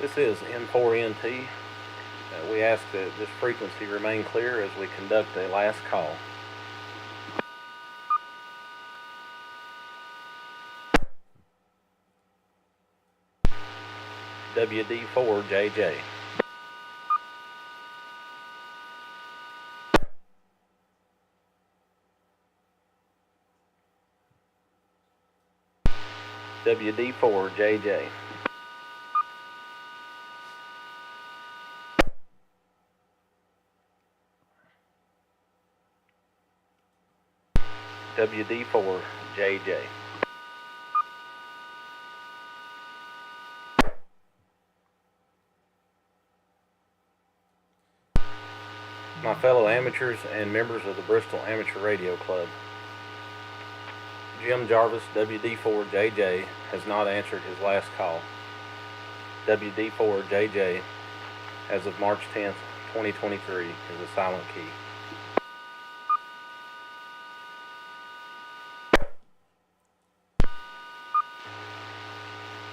This is N4NT. We ask that this frequency remain clear as we conduct a last call. WD4JJ. WD4JJ. WD4JJ. My fellow amateurs and members of the Bristol Amateur Radio Club, Jim Jarvis, WD4JJ, has not answered his last call. WD4JJ, as of March 10th, 2023, is a silent key.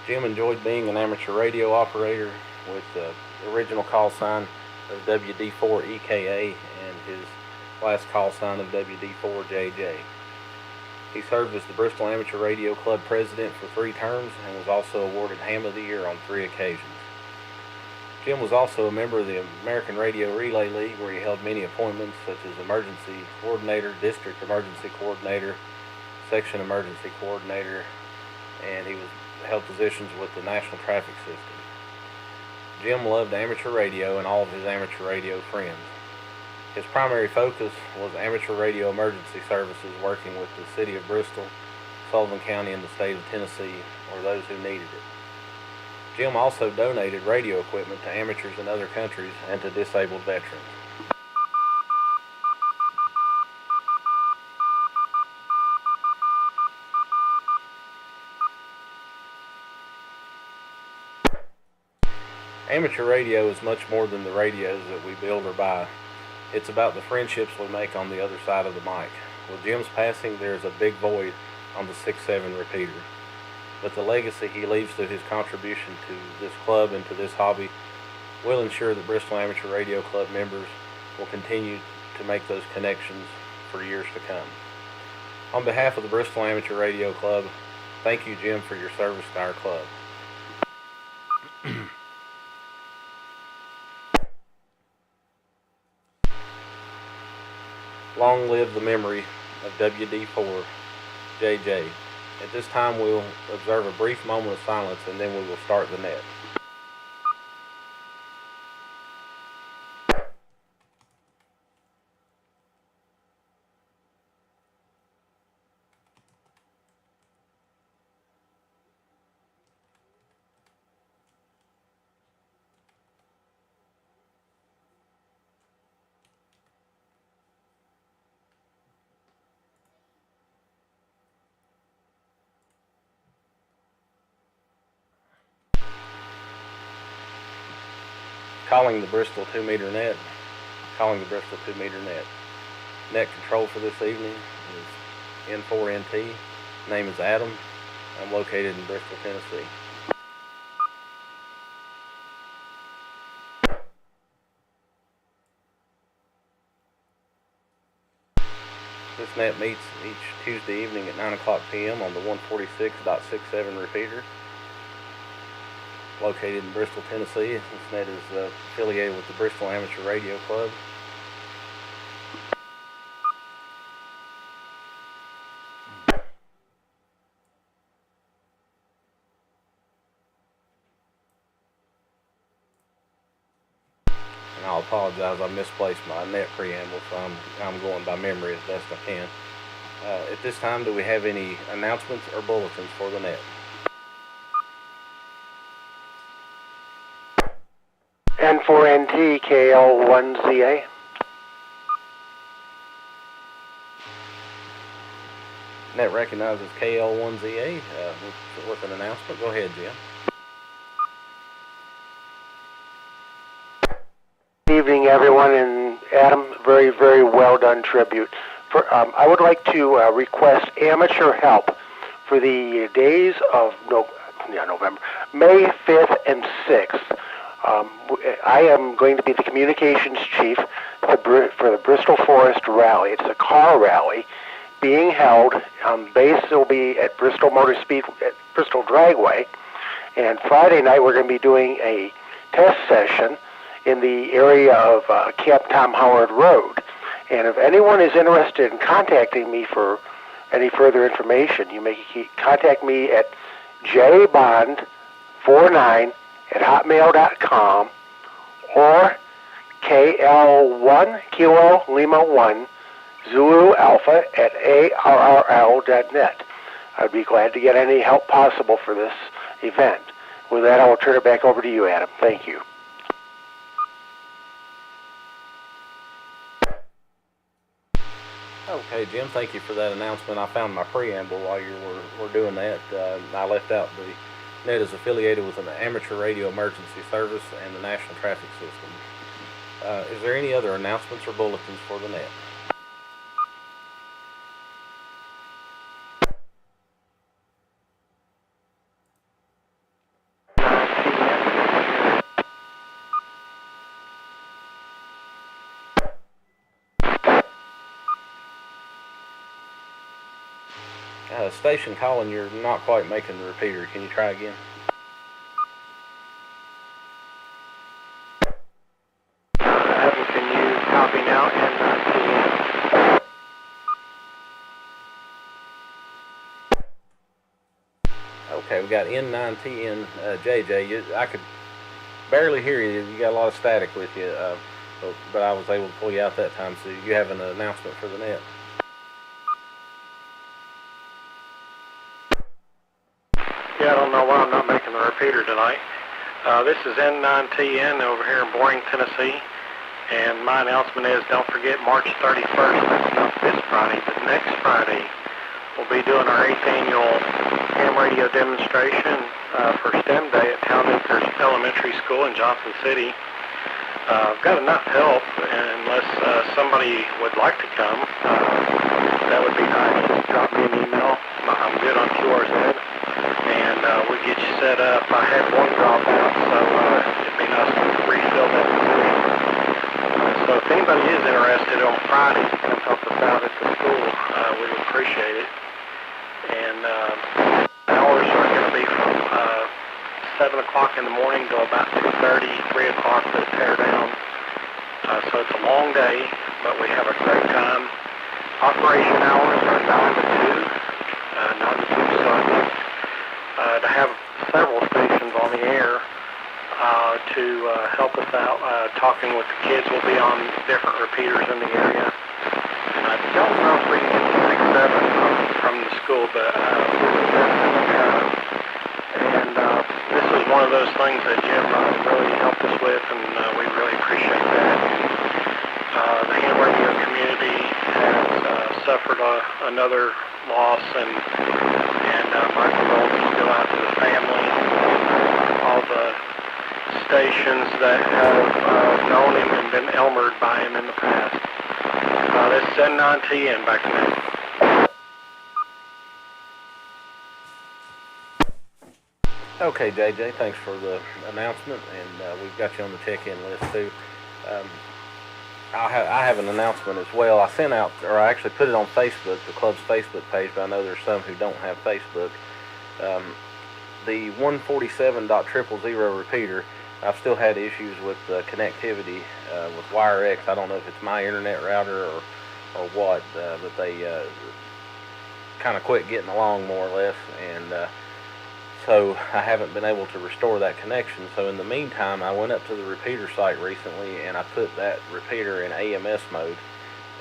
Jim enjoyed being an amateur radio operator with the original call sign of WD4EKA and his last call sign of WD4JJ. He served as the Bristol Amateur Radio Club president for 3 terms and was also awarded Ham of the Year on 3 occasions. Jim was also a member of the American Radio Relay League, where he held many appointments such as emergency coordinator, district emergency coordinator, section emergency coordinator, and he held positions with the National Traffic System. Jim loved amateur radio and all of his amateur radio friends. His primary focus was amateur radio emergency services, working with the city of Bristol, Sullivan County, and the state of Tennessee, or those who needed it. Jim also donated radio equipment to amateurs in other countries and to disabled veterans. Amateur radio is much more than the radios that we build or buy. It's about the friendships we make on the other side of the mic. With Jim's passing, there is a big void on the 6-7 repeater. But the legacy he leaves through his contribution to this club and to this hobby will ensure that Bristol Amateur Radio Club members will continue to make those connections for years to come. On behalf of the Bristol Amateur Radio Club, thank you, Jim, for your service to our club. Long live the memory of WD4JJ. At this time, we'll observe a brief moment of silence, and then we will start the net. Calling the Bristol 2-meter net. Calling the Bristol 2-meter net. Net control for this evening is N4NT. Name is Adam. I'm located in Bristol, Tennessee. This net meets each Tuesday evening at 9 o'clock p.m. on the 146.67 repeater, located in Bristol, Tennessee. This net is affiliated with the Bristol Amateur Radio Club. And I'll apologize, I misplaced my net preamble, so I'm going by memory as best I can. At this time, do we have any announcements or bulletins for the net? N4NT KL1ZA. Net recognizes KL1ZA with an announcement. Go ahead, Jim. Good evening, everyone, and Adam, very, very well done tribute. I would like to request amateur help for the days of May 5th and 6th. I am going to be the communications chief for the Bristol Forest Rally. It's a car rally being held. Base will be at Bristol at Bristol Dragway. And Friday night we're going to be doing a test session in the area of Camp Tom Howard Road. And if anyone is interested in contacting me for any further information, you may contact me at jbond49@hotmail.com or KL1 Kilo Lima 1 Zulu Alpha at ARRL.net. I'd be glad to get any help possible for this event. With that, I will turn it back over to you, Adam. Thank you. Okay, Jim, thank you for that announcement. I found my preamble while you were doing that. I left out the net is affiliated with an amateur radio emergency service and the National Traffic System. Is there any other announcements or bulletins for the net? Station calling, you're not quite making the repeater. Can you try again? Can you copy now? Okay, we got N9TN JJ. I could barely hear you. You got a lot of static with you, but I was able to pull you out that time. So you have an announcement for the net? Yeah, I don't know why I'm not making the repeater tonight. This is N9TN over here in Boring, Tennessee. And my announcement is, don't forget March 31st, that's not this Friday, but next Friday, we'll be doing our 8th annual ham radio demonstration for STEM Day at Talbot's Elementary School in Johnson City. I've got enough help, unless somebody would like to come. That would be nice. Just drop me an email. I'm good on QRZ. And we'll get you set up. I had one drop out, so it'd be nice to refill that position. So if anybody is interested on Friday to come help us out at the school, we would appreciate it. And hours are going to be from 7 o'clock in the morning to about 2:30, 3 o'clock to tear down. So it's a long day, but we have a great time. Operation hours are 9 to 2 Sunday. To have several stations on the air to help us out, talking with the kids. We'll be on different repeaters in the area. And I don't know if we can get to 6-7 from the school, but we'll definitely try. And this is one of those things that Jim really helped us with, and we really appreciate that. The ham radio community has suffered another loss, and my condolences go out to the family, all the stations that have known him and been elmered by him in the past. This is N9TN, back to me. Okay, JJ, thanks for the announcement, and we've got you on the check-in list too. I have an announcement as well. I sent out, or I actually put it on Facebook, the club's Facebook page, but I know there's some who don't have Facebook. The 147.000 repeater, I've still had issues with connectivity with WireX. I don't know if it's my internet router or what, but they kind of quit getting along more or less, and so I haven't been able to restore that connection. So in the meantime, I went up to the repeater site recently and I put that repeater in AMS mode.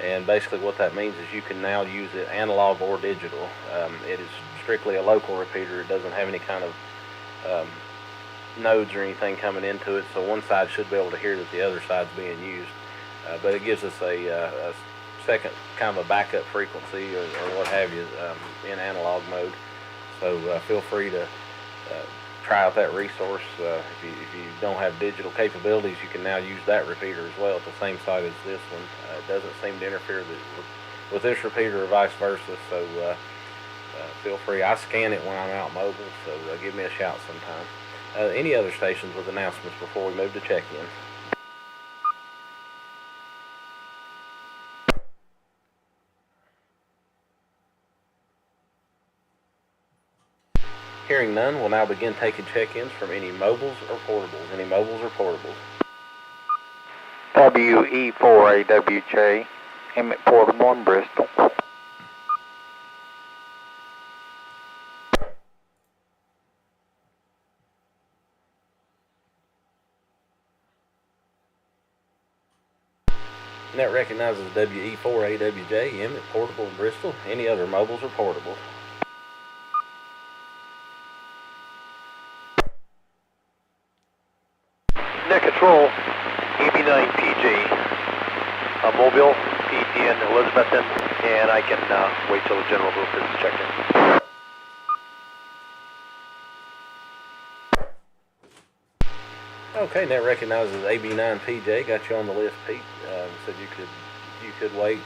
And basically what that means is you can now use it analog or digital. It is strictly a local repeater. It doesn't have any kind of nodes or anything coming into it. So one side should be able to hear that the other side's being used. But it gives us a second kind of a backup frequency or what have you in analog mode. So feel free to try out that resource. If you don't have digital capabilities, you can now use that repeater as well at the same site as this one. It doesn't seem to interfere with this repeater or vice versa, so feel free. I scan it when I'm out mobile, so give me a shout sometime. Any other stations with announcements before we move to check-in? Hearing none, we'll now begin taking check-ins from any mobiles or portables. Any mobiles or portables? WE4AWJ, Emmett Portable in Bristol. And that recognizes WE4AWJ, Emmett Portable in Bristol. Any other mobiles or portables? Net Control, EB9PG, Mobile, PT in Elizabethton, and I can wait till the general booth is checked in. Okay, and that recognizes AB9PJ. Got you on the list, Pete. Said you could wait.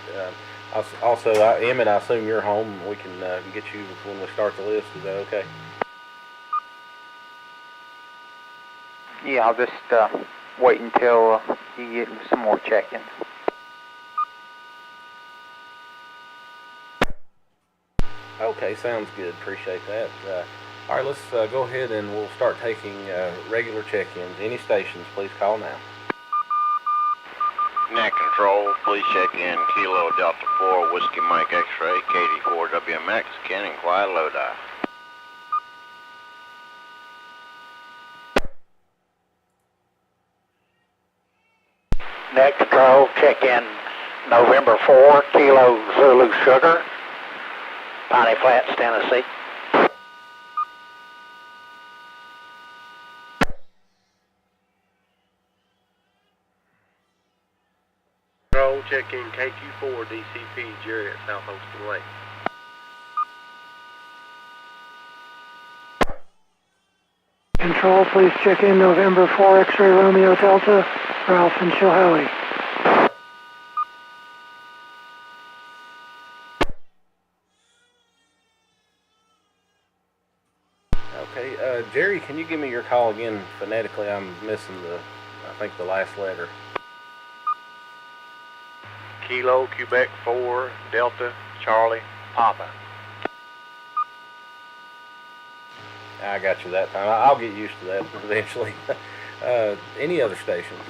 Also, Emmett, I assume you're home. We can get you when we start the list. Is that okay? Yeah, I'll just wait until you get some more check-ins. Okay, sounds good. Appreciate that. All right, let's go ahead and we'll start taking regular check-ins. Any stations, please call now. Net Control, please check in Kilo Delta 4 Whiskey Mike X-Ray, KD4 WMX, Ken and Quiet Lodi. Net Control, check in November 4, Kilo Zulu Sugar, Piney Flats, Tennessee. Control, check in KQ4 DCP, Jerry at South Holston Lake. Control, please check in November 4 X-Ray Romeo Delta, Ralph and Chilhowie. Okay, Jerry, can you give me your call again phonetically? I'm missing I think the last letter. Kilo, Quebec 4, Delta, Charlie, Papa. I got you that time. I'll get used to that eventually. Any other stations?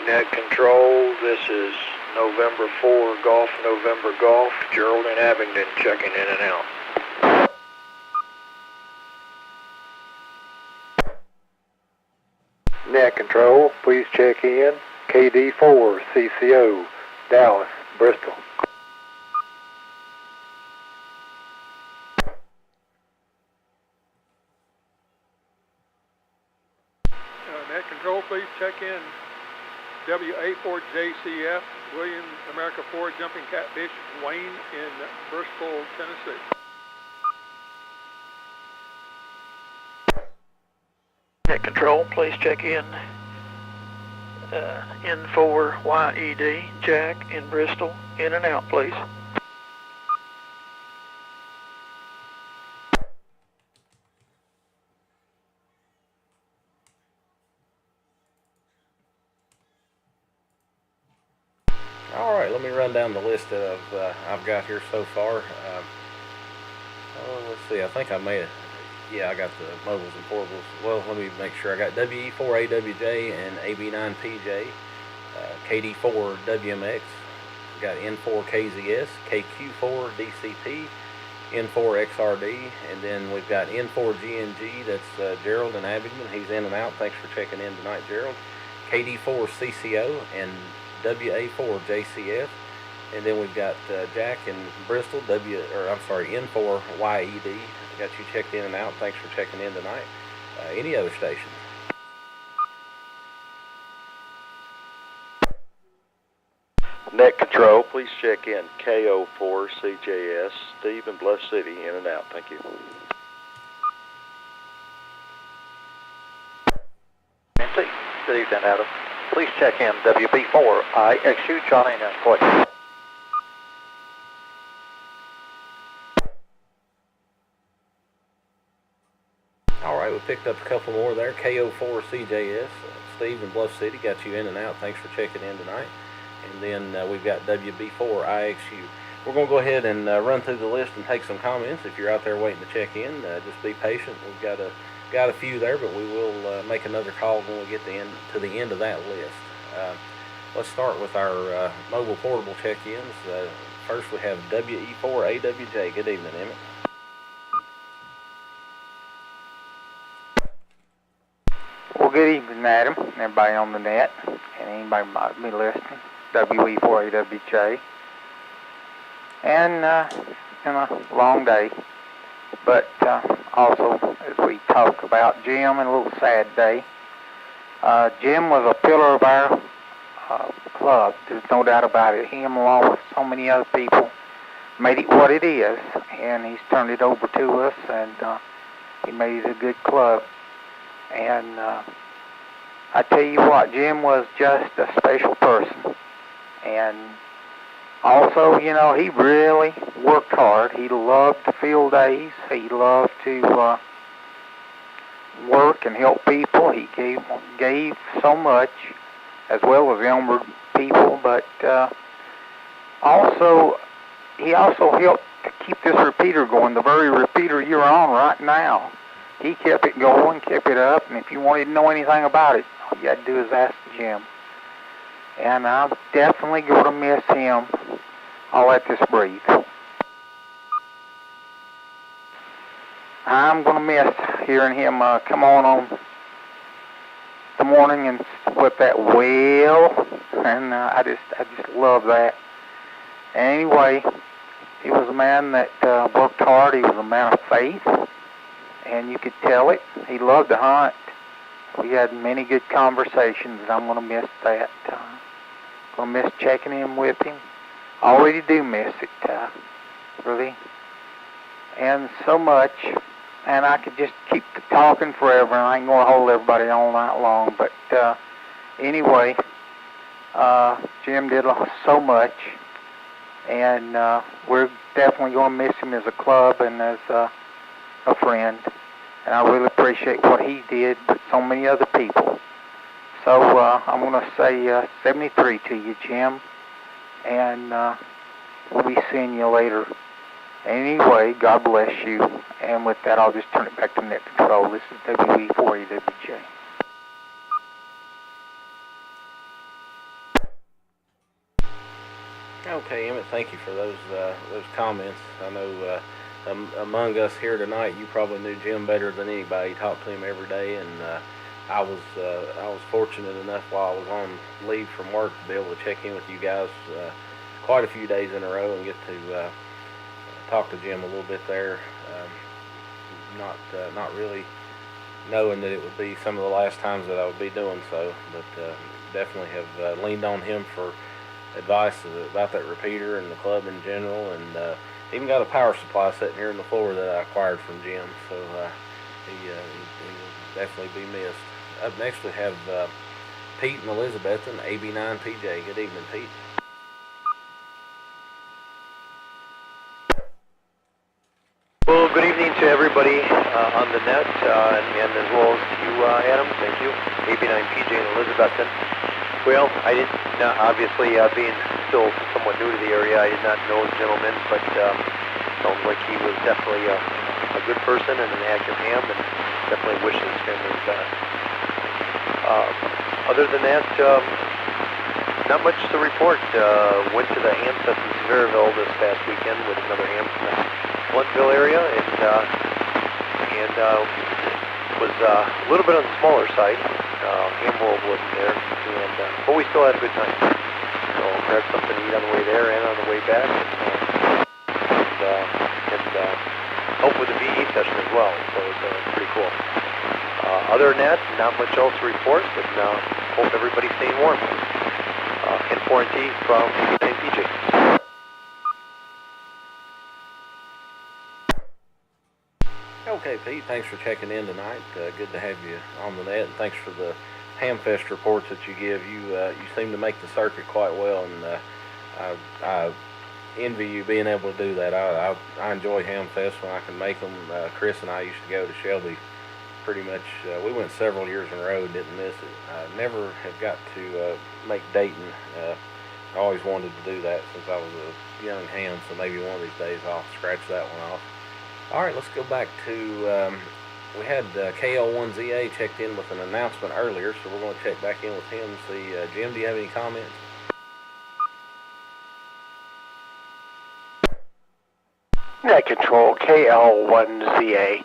Net Control, this is November 4 Golf, November Golf, Gerald and Abingdon checking in and out. Net Control, please check in KD4 CCO, Dallas, Bristol. Net Control, please check in WA4JCF, William America 4 Jumping Catfish, Wayne in Bristol, Tennessee. Net Control, please check in N4YED, Jack in Bristol, in and out, please. All right, let me run down the list that I've got here so far. Let's see, I think I made it. Yeah, I got the mobiles and portables. Well, let me make sure. I got WE4AWJ and AB9PJ, KD4 WMX, got N4KZS, KQ4 DCP, N4 XRD, and then we've got N4 GNG. That's Gerald and Abingdon. He's in and out. Thanks for checking in tonight, Gerald. KD4 CCO and WA4 JCF. And then we've got Jack in Bristol, N4 YED. Got you checked in and out. Thanks for checking in tonight. Any other stations? Net Control, please check in KO4 CJS, Steve in Bluff City, in and out. Thank you. Nancy, good evening, Adam. Please check in WB4 IXU, Johnny and Clay. All right, we picked up a couple more there. KO4CJS, Steve in Bluff City, got you in and out. Thanks for checking in tonight. And then we've got WB4IXU. We're going to go ahead and run through the list and take some comments. If you're out there waiting to check in, just be patient. We've got a few there, but we will make another call when we get to the end of that list. Let's start with our mobile portable check-ins. First, we have WE4AWJ. Good evening, Emmett. Well, good evening, Adam, and everybody on the net, and anybody might be listening. WE4AWJ. And it's been a long day, but also, as we talk about Jim, and a little sad day. Jim was a pillar of our club. There's no doubt about it. Him, along with so many other people, made it what it is, and he's turned it over to us, and he made it a good club. And I tell you what, Jim was just a special person. And also, you know, he really worked hard. He loved the field days. He loved to work and help people. He gave so much, as well as younger people, but he also helped to keep this repeater going, the very repeater you're on right now. He kept it going, kept it up, and if you wanted to know anything about it, all you had to do is ask Jim. And I'm definitely going to miss him. I'll let this breathe. I'm going to miss hearing him come on the morning and with that well, and I just love that. Anyway, he was a man that worked hard. He was a man of faith, and you could tell it. He loved to hunt. We had many good conversations, and I'm going to miss that. Going to miss checking in with him. I already do miss it, really, and so much. And I could just keep talking forever, and I ain't going to hold everybody all night long. But anyway, Jim did so much, and we're definitely going to miss him as a club and as a friend. And I really appreciate what he did with so many other people. So I'm going to say 73 to you, Jim, and we'll be seeing you later. Anyway, God bless you. And with that, I'll just turn it back to net control. This is WE4AWJ. Okay, Emmett, thank you for those comments. I know among us here tonight, you probably knew Jim better than anybody. You talked to him every day, and I was fortunate enough while I was on leave from work to be able to check in with you guys quite a few days in a row and get to talk to Jim a little bit there. Not really knowing that it would be some of the last times that I would be doing so, but definitely have leaned on him for advice about that repeater and the club in general, and even got a power supply sitting here on the floor that I acquired from Jim, so he will definitely be missed. Up next we have Pete and Elizabeth and AB9PJ. Good evening, Pete. Well, good evening to everybody on the net, and as well as to you, Adam. Thank you. AB9PJ and Elizabeth. Well, I didn't, obviously, being still somewhat new to the area, I did not know the gentleman, but sounds like he was definitely a good person and an active ham, and definitely wish his family the best. Other than that, not much to report. Went to the ham fest in Sevierville this past weekend with another ham from the Blunttville area, and was a little bit on the smaller side. Ham World wasn't there, but we still had a good time. So grabbed something to eat on the way there and on the way back, and helped with the VE session as well. So it was pretty cool. Other than that, not much else to report, but hope everybody's staying warm. And warranty from AB9PJ. Okay, Pete, thanks for checking in tonight. Good to have you on the net, and thanks for the Hamfest reports that you give. You seem to make the circuit quite well, and I envy you being able to do that. I enjoy Hamfest when I can make them. Chris and I used to go to Shelby pretty much, we went several years in a row, didn't miss it. I never have got to make Dayton. I always wanted to do that since I was a young hand, so maybe one of these days I'll scratch that one off. All right, let's go back to, we had KL1ZA checked in with an announcement earlier, so we're going to check back in with him and see. Jim, do you have any comments? Net control, KL1ZA.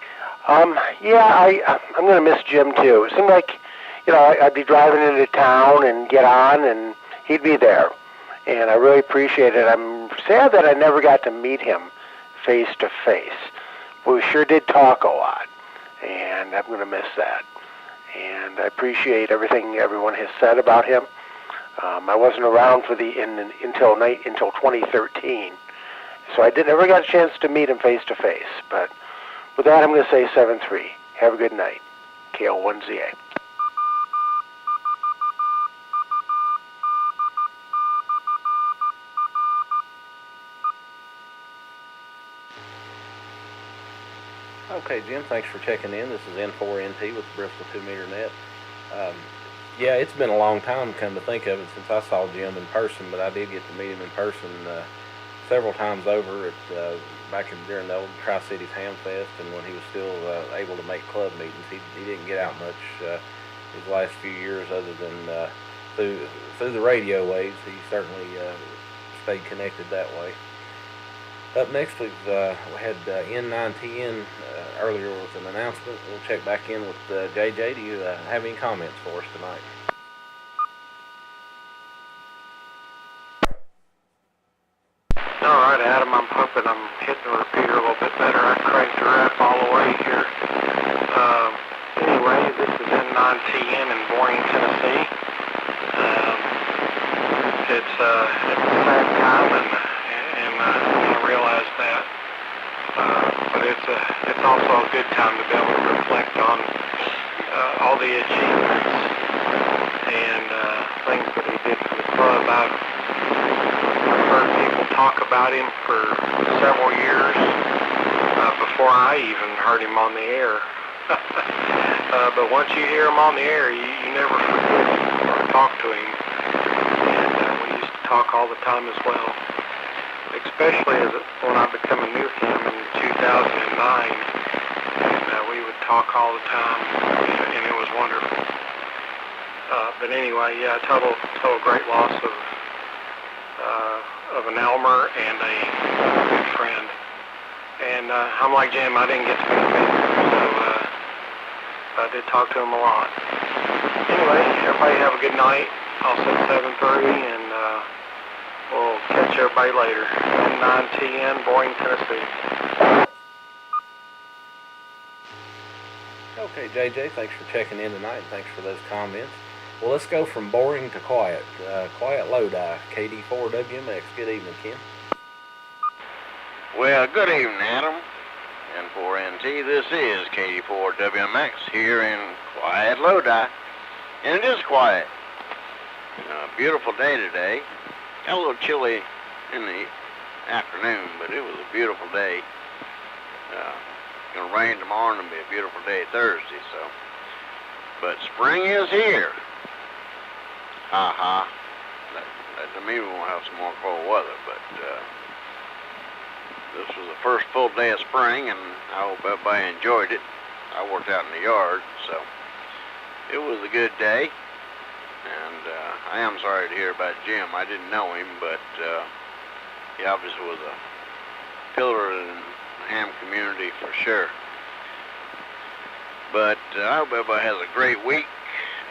Yeah, I'm going to miss Jim too. It seemed like, I'd be driving into town and get on, and he'd be there. And I really appreciate it. I'm sad that I never got to meet him face to face. We sure did talk a lot, and I'm going to miss that. And I appreciate everything everyone has said about him. I wasn't around for until 2013, so I never got a chance to meet him face to face. But with that, I'm going to say 7-3. Have a good night. KL1ZA. Okay, Jim, thanks for checking in. This is N4NT with the Bristol 2-meter net. Yeah, it's been a long time, come to think of it, since I saw Jim in person, but I did get to meet him in person several times over at during the old Tri-Cities Ham Fest, and when he was still able to make club meetings. He didn't get out much his last few years, other than through the radio waves. He certainly stayed connected that way. Up next, we had N9TN earlier with an announcement. We'll check back in with JJ. Do you have any comments for us tonight? All right, Adam, I'm hoping I'm hitting the repeater a little bit better. I cranked her up all the way here. Anyway, this is N9TN in Boring, Tennessee. It's a sad time, and I realize that. But it's also a good time to be able to reflect on all the achievements and things that he did for the club. I've heard people talk about him for several years before I even heard him on the air. But once you hear him on the air, you never forget him or talk to him. And we used to talk all the time as well, especially when I became a new ham in 2009. And we would talk all the time, and it was wonderful. But anyway, yeah, total great loss of an Elmer and a good friend. And I'm like Jim, I didn't get to meet him, so I did talk to him a lot. Anyway, everybody have a good night. I'll set 7:30, and we'll catch everybody later. 9TN, Boring, Tennessee. Okay, JJ, thanks for checking in tonight, and thanks for those comments. Well, let's go from boring to quiet. Quiet Lodi, KD4WMX. Good evening, Ken. Well, good evening, Adam. N4NT, this is KD4WMX here in quiet Lodi. And it is quiet. Beautiful day today. Got a little chilly in the afternoon, but it was a beautiful day. It's going to rain tomorrow, and it'll be a beautiful day Thursday, so. But spring is here. That doesn't mean we won't have some more cold weather, but this was the first full day of spring, and I hope everybody enjoyed it. I worked out in the yard, so it was a good day. And I am sorry to hear about Jim. I didn't know him, but he obviously was a pillar in the ham community for sure. But I hope everybody has a great week.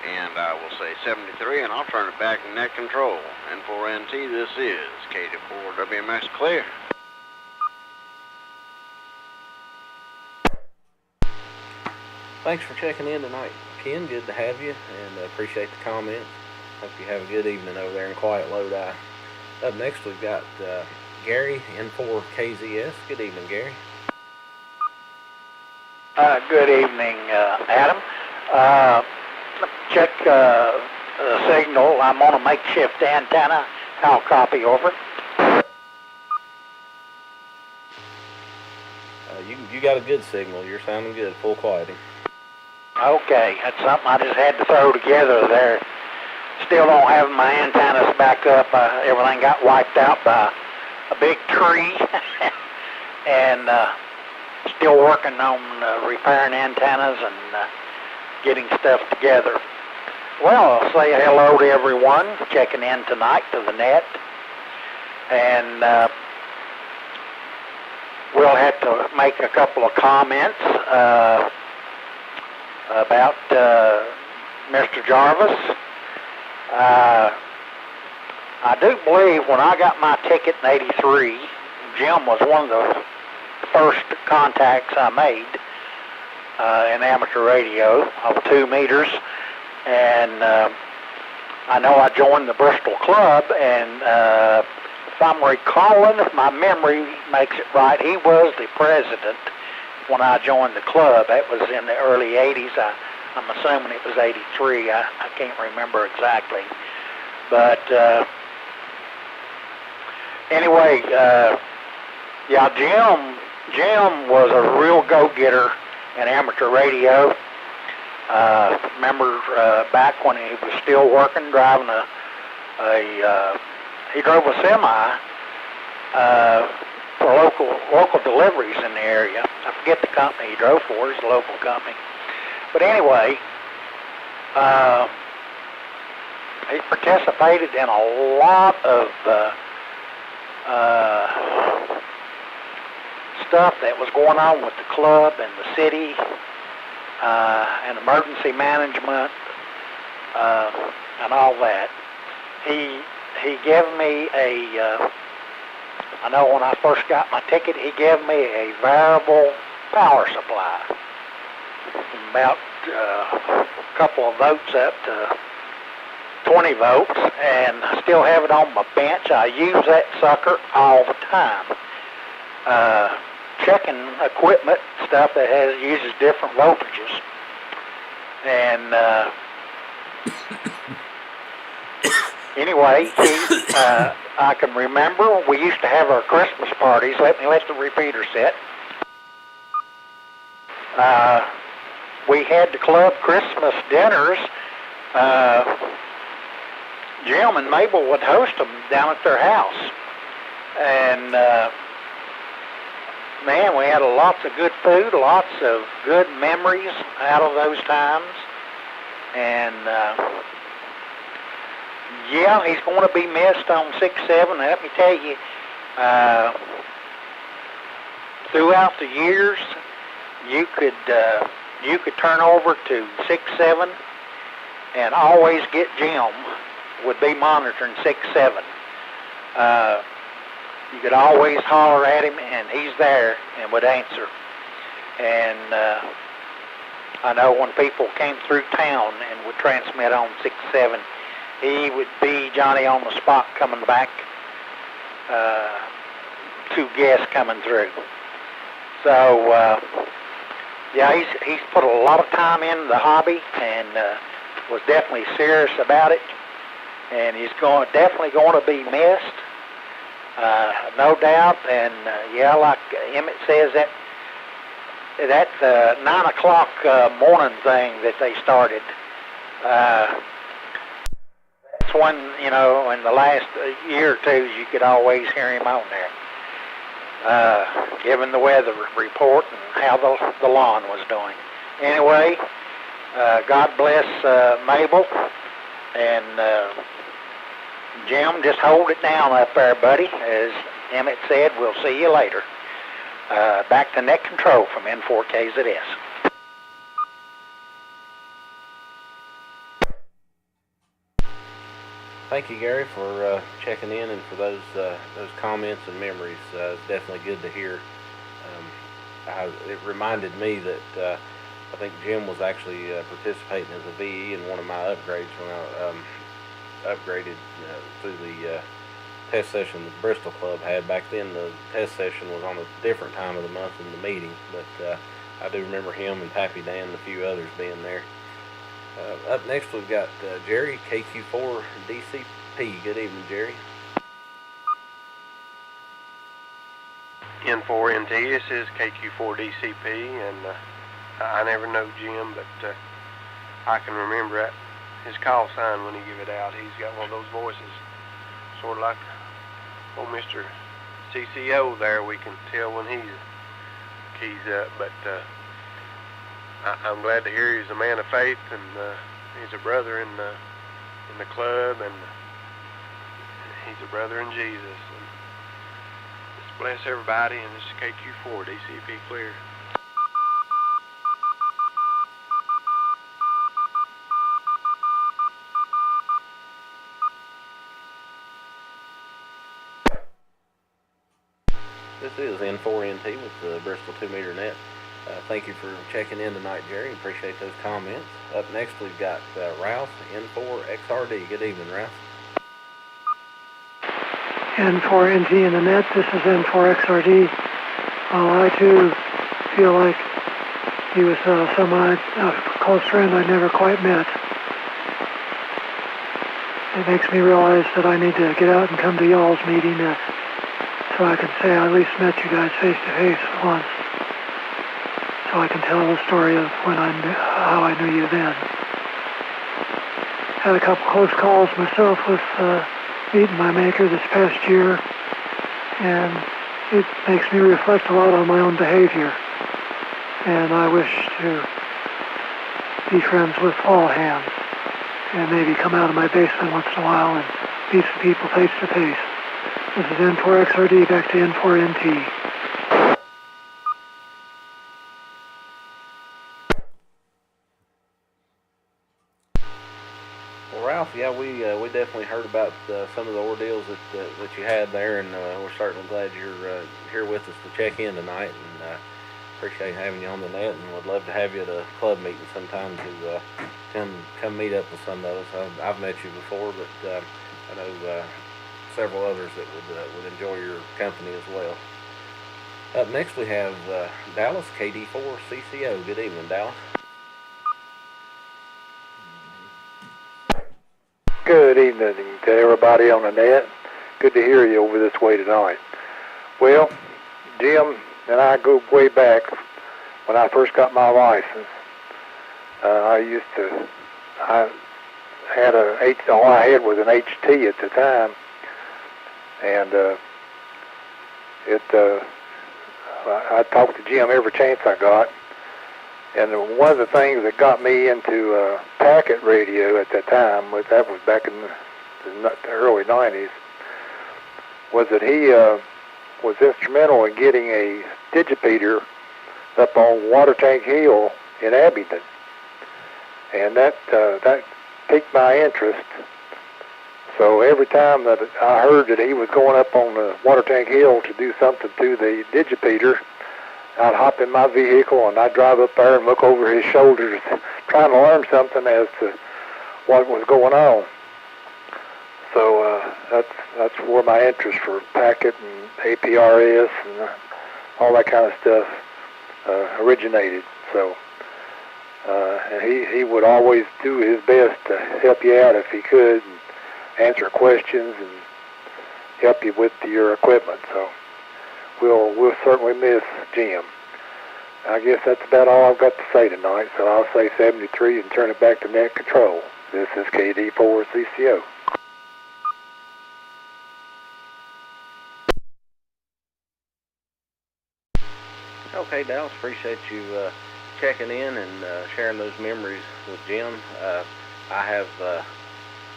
And I will say 73, and I'll turn it back to net control. N4NT, this is KD4WMX clear. Thanks for checking in tonight, Ken. Good to have you, and appreciate the comments. Hope you have a good evening over there in quiet Lodi. Up next, we've got Gary, N4KZS. Good evening, Gary. Good evening, Adam. Check the signal. I'm on a makeshift antenna. I'll copy over. You got a good signal. You're sounding good. Full quieting. Okay, that's something I just had to throw together there. Still don't have my antennas back up. Everything got wiped out by a big tree. And still working on repairing antennas and getting stuff together. Well, I'll say hello to everyone checking in tonight to the net. And we'll have to make a couple of comments about Mr. Jarvis. I do believe when I got my ticket in '83, Jim was one of the first contacts I made in amateur radio of 2 meters. And I know I joined the Bristol Club, and if I'm recalling, if my memory makes it right, he was the president when I joined the club. That was in the early 80s. I'm assuming it was 83. I can't remember exactly. But anyway, yeah, Jim was a real go-getter in amateur radio. Remember back when he was still working, driving he drove a semi for local deliveries in the area. I forget the company he drove for. It's a local company. But anyway, he participated in a lot of stuff that was going on with the club and the city, and emergency management, and all that. He gave me I know when I first got my ticket, he gave me a variable power supply, about a couple of volts up to 20 volts, and I still have it on my bench. I use that sucker all the time. Checking equipment, stuff that uses different voltages. And anyway, I can remember we used to have our Christmas parties. Let the repeater set. We had the club Christmas dinners. Jim and Mabel would host them down at their house. And man, we had lots of good food, lots of good memories out of those times. And yeah, he's going to be missed on 6-7. Let me tell you, throughout the years, you could turn over to 6-7 and always get Jim would be monitoring 6-7. You could always holler at him, and he's there and would answer. And I know when people came through town and would transmit on 6-7, he would be Johnny on the spot coming back to guests coming through. So, yeah, he's put a lot of time in the hobby and was definitely serious about it. And he's definitely going to be missed. No doubt, and yeah, like Emmett says, that 9 o'clock morning thing that they started, that's when, in the last year or two, you could always hear him on there, giving the weather report and how the lawn was doing. Anyway, God bless Mabel, and Jim, just hold it down up there, buddy. As Emmett said, we'll see you later. Back to net control from N4KZS. Thank you, Gary, for checking in and for those comments and memories. It's definitely good to hear. It reminded me that I think Jim was actually participating as a VE in one of my upgrades when I upgraded through the test session the Bristol Club had. Back then the test session was on a different time of the month than the meeting, but I do remember him and Pappy Dan and a few others being there. Up next we've got Jerry, KQ4 DCP. Good evening, Jerry. N4NT, this is KQ4 DCP, and I never know Jim, but I can remember his call sign when he give it out. He's got one of those voices, sort of like old Mr. CCO there. We can tell when he's keys up, but I'm glad to hear he's a man of faith, and he's a brother in the club, and he's a brother in Jesus. And just bless everybody, and this is KQ4, DCP clear. This is N4NT with the Bristol 2-meter net. Thank you for checking in tonight, Jerry. Appreciate those comments. Up next, we've got Ralph, N4XRD. Good evening, Ralph. N4NT in the net. This is N4XRD. I too feel like he was a close friend I never quite met. It makes me realize that I need to get out and come to y'all's meeting so I can say I at least met you guys face to face once, so I can tell the story of how I knew you then. Had a couple close calls myself with meeting my maker this past year, and it makes me reflect a lot on my own behavior, and I wish to be friends with all hands and maybe come out of my basement once in a while and meet some people face to face. This is N4XRD, back to N4NT. Well, Ralph, yeah, we definitely heard about some of the ordeals that you had there, and we're certainly glad you're here with us to check in tonight, and appreciate having you on the net, and would love to have you at a club meeting sometime to come meet up with some of us. I've met you before, but I know several others that would enjoy your company as well. Up next we have Dallas, KD4CCO. Good evening, Dallas. Good evening to everybody on the net. Good to hear you over this way tonight. Well, Jim and I go way back when I first got my license. I had all I had was an HT at the time. And I talked to Jim every chance I got. And one of the things that got me into packet radio at that time, that was back in the early 90s, was that he was instrumental in getting a digipeater up on Water Tank Hill in Abingdon. And that piqued my interest. So every time that I heard that he was going up on the Water Tank Hill to do something to the digipeater, I'd hop in my vehicle and I'd drive up there and look over his shoulders, trying to learn something as to what was going on. So that's where my interest for packet and APRS and all that kind of stuff originated. So and he would always do his best to help you out if he could, and answer questions and help you with your equipment. So we'll certainly miss Jim. I guess that's about all I've got to say tonight, so I'll say 73 and turn it back to net control. This is KD4CCO. Okay, Dallas, appreciate you checking in and sharing those memories with Jim. I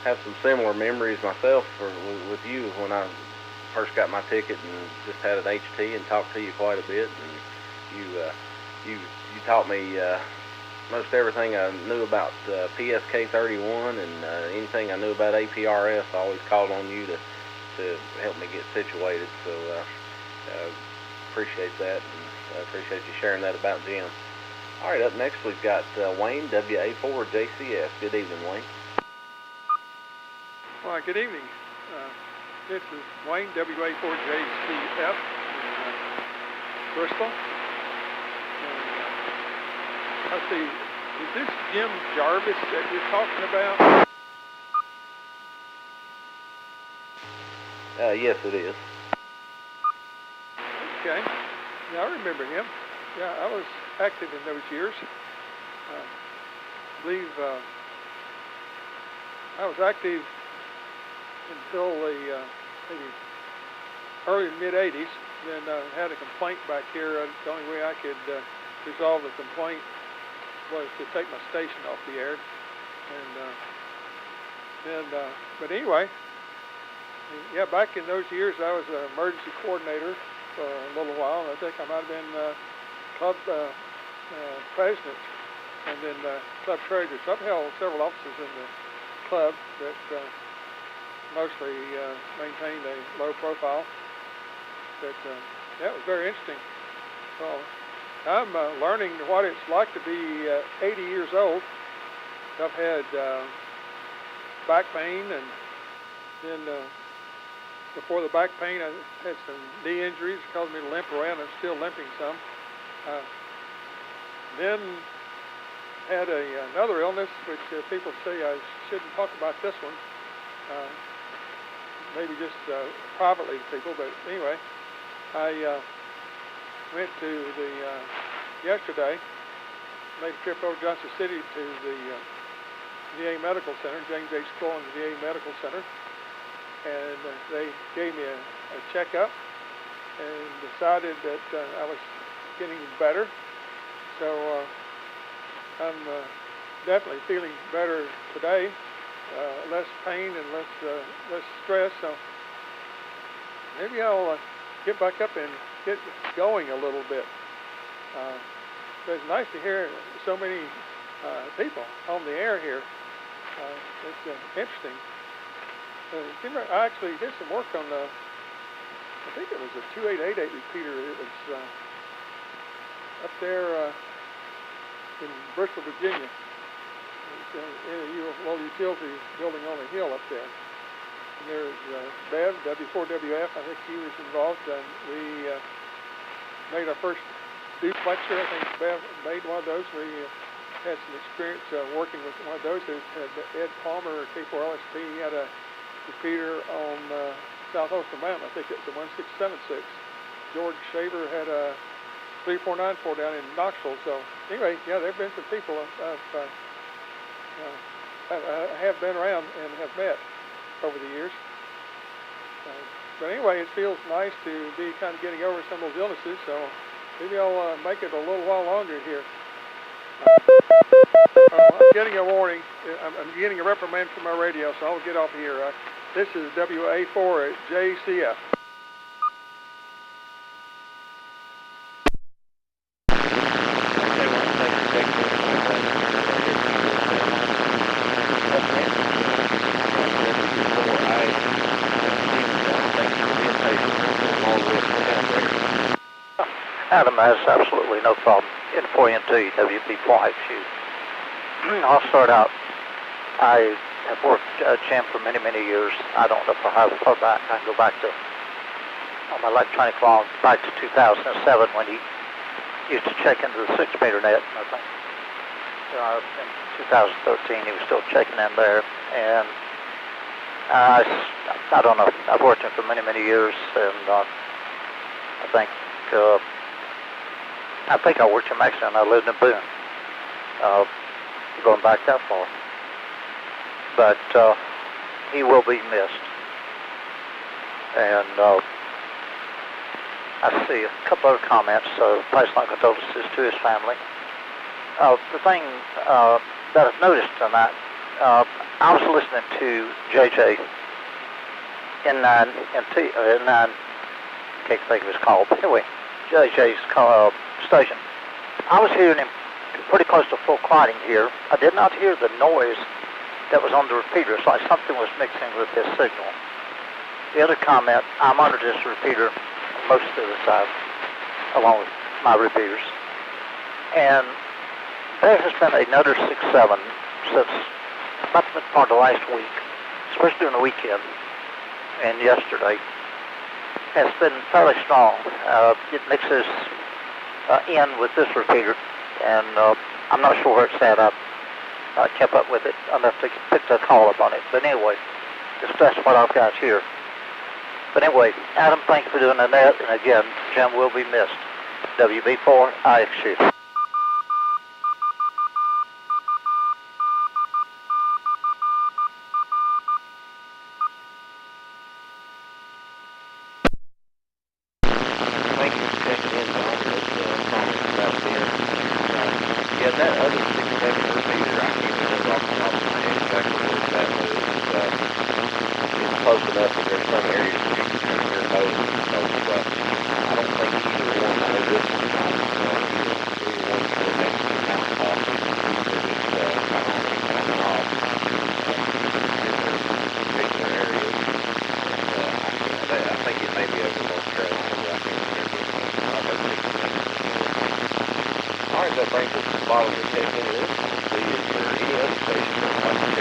have some similar memories myself with you when I first got my ticket and just had an HT and talked to you quite a bit, and you taught me most everything I knew about PSK 31 and anything I knew about APRS. I always called on you to help me get situated, so appreciate that, and appreciate you sharing that about Jim. All right, up next we've got Wayne, WA4JCS. Good evening, Wayne. Well, good evening. This is Wayne, WA4JCF in Bristol. And, let's see, is this Jim Jarvis that you're talking about? Yes, it is. Okay. Yeah, I remember him. Yeah, I was active in those years. believe I was active until the maybe early to mid 80s. Then had a complaint back here. The only way I could resolve the complaint was to take my station off the air. But anyway, yeah, back in those years, I was an emergency coordinator for a little while. I think I might have been club president and then club treasurer. So I've held several offices in the club that mostly maintained a low profile. But that was very interesting. Well, I'm learning what it's like to be 80 years old. I've had back pain, and then before the back pain, I had some knee injuries, caused me to limp around. I'm still limping some. Then had another illness, which people say I shouldn't talk about this one. Maybe just privately to people, but anyway, I went to the yesterday, made a trip over to Johnson City to the VA Medical Center, James H. Cole in the VA Medical Center, and they gave me a checkup and decided that I was getting better. So I'm definitely feeling better today, less pain and less stress. So maybe I'll get back up and get going a little bit. But it's nice to hear so many people on the air here. It's interesting. I actually did some work on I think it was a 2888 repeater. It was up there in Bristol, Virginia. It's in a little utility building on a hill up there. And there's Bev, W4WF, I think he was involved. We made our first duplexer. I think Bev made one of those. We had some experience working with one of those. Ed Palmer, K4LSP, he had a repeater on South Ocean Mountain. I think it was a 1676. George Shaver had a 3494 down in Knoxville. So anyway, yeah, there have been some people I have been around and have met over the years. But anyway, it feels nice to be kind of getting over some of those illnesses, so maybe I'll make it a little while longer here. I'm getting a warning. I'm getting a reprimand from my radio, so I'll get off here. This is W.A4JCF. Adam has absolutely no problem in 4NT, WB5 shoot. I'll start out. I have worked Jim for many, many years. I don't know how far back. I can go back to, on my electronic log, back to 2007 when he used to check into the 6-meter net, I think. In 2013, he was still checking in there. And I don't know. I've worked him for many, many years, and I think I worked him actually when I lived in Boone, going back that far. But he will be missed. And I see a couple other comments. Passing on condolences to his family. The thing that I've noticed tonight, I was listening to JJ N9, can't think of his call, but anyway, JJ's station. I was hearing him pretty close to full quieting here. I did not hear the noise that was on the repeater. It's like something was mixing with his signal. The other comment, I monitor this repeater most of the time, along with my repeaters. And there has been another 6-7 since about the part of last week, especially during the weekend and yesterday. It's been fairly strong. It mixes in with this repeater, and I'm not sure where it's at. I kept up with it enough to pick the call up on it. But anyway, that's what I've got here. But anyway, Adam, thank you for doing that. And again, Jim will be missed. WB4, IXU. sprinkles at the bottom of the text in list. See if there are any other stations that would like to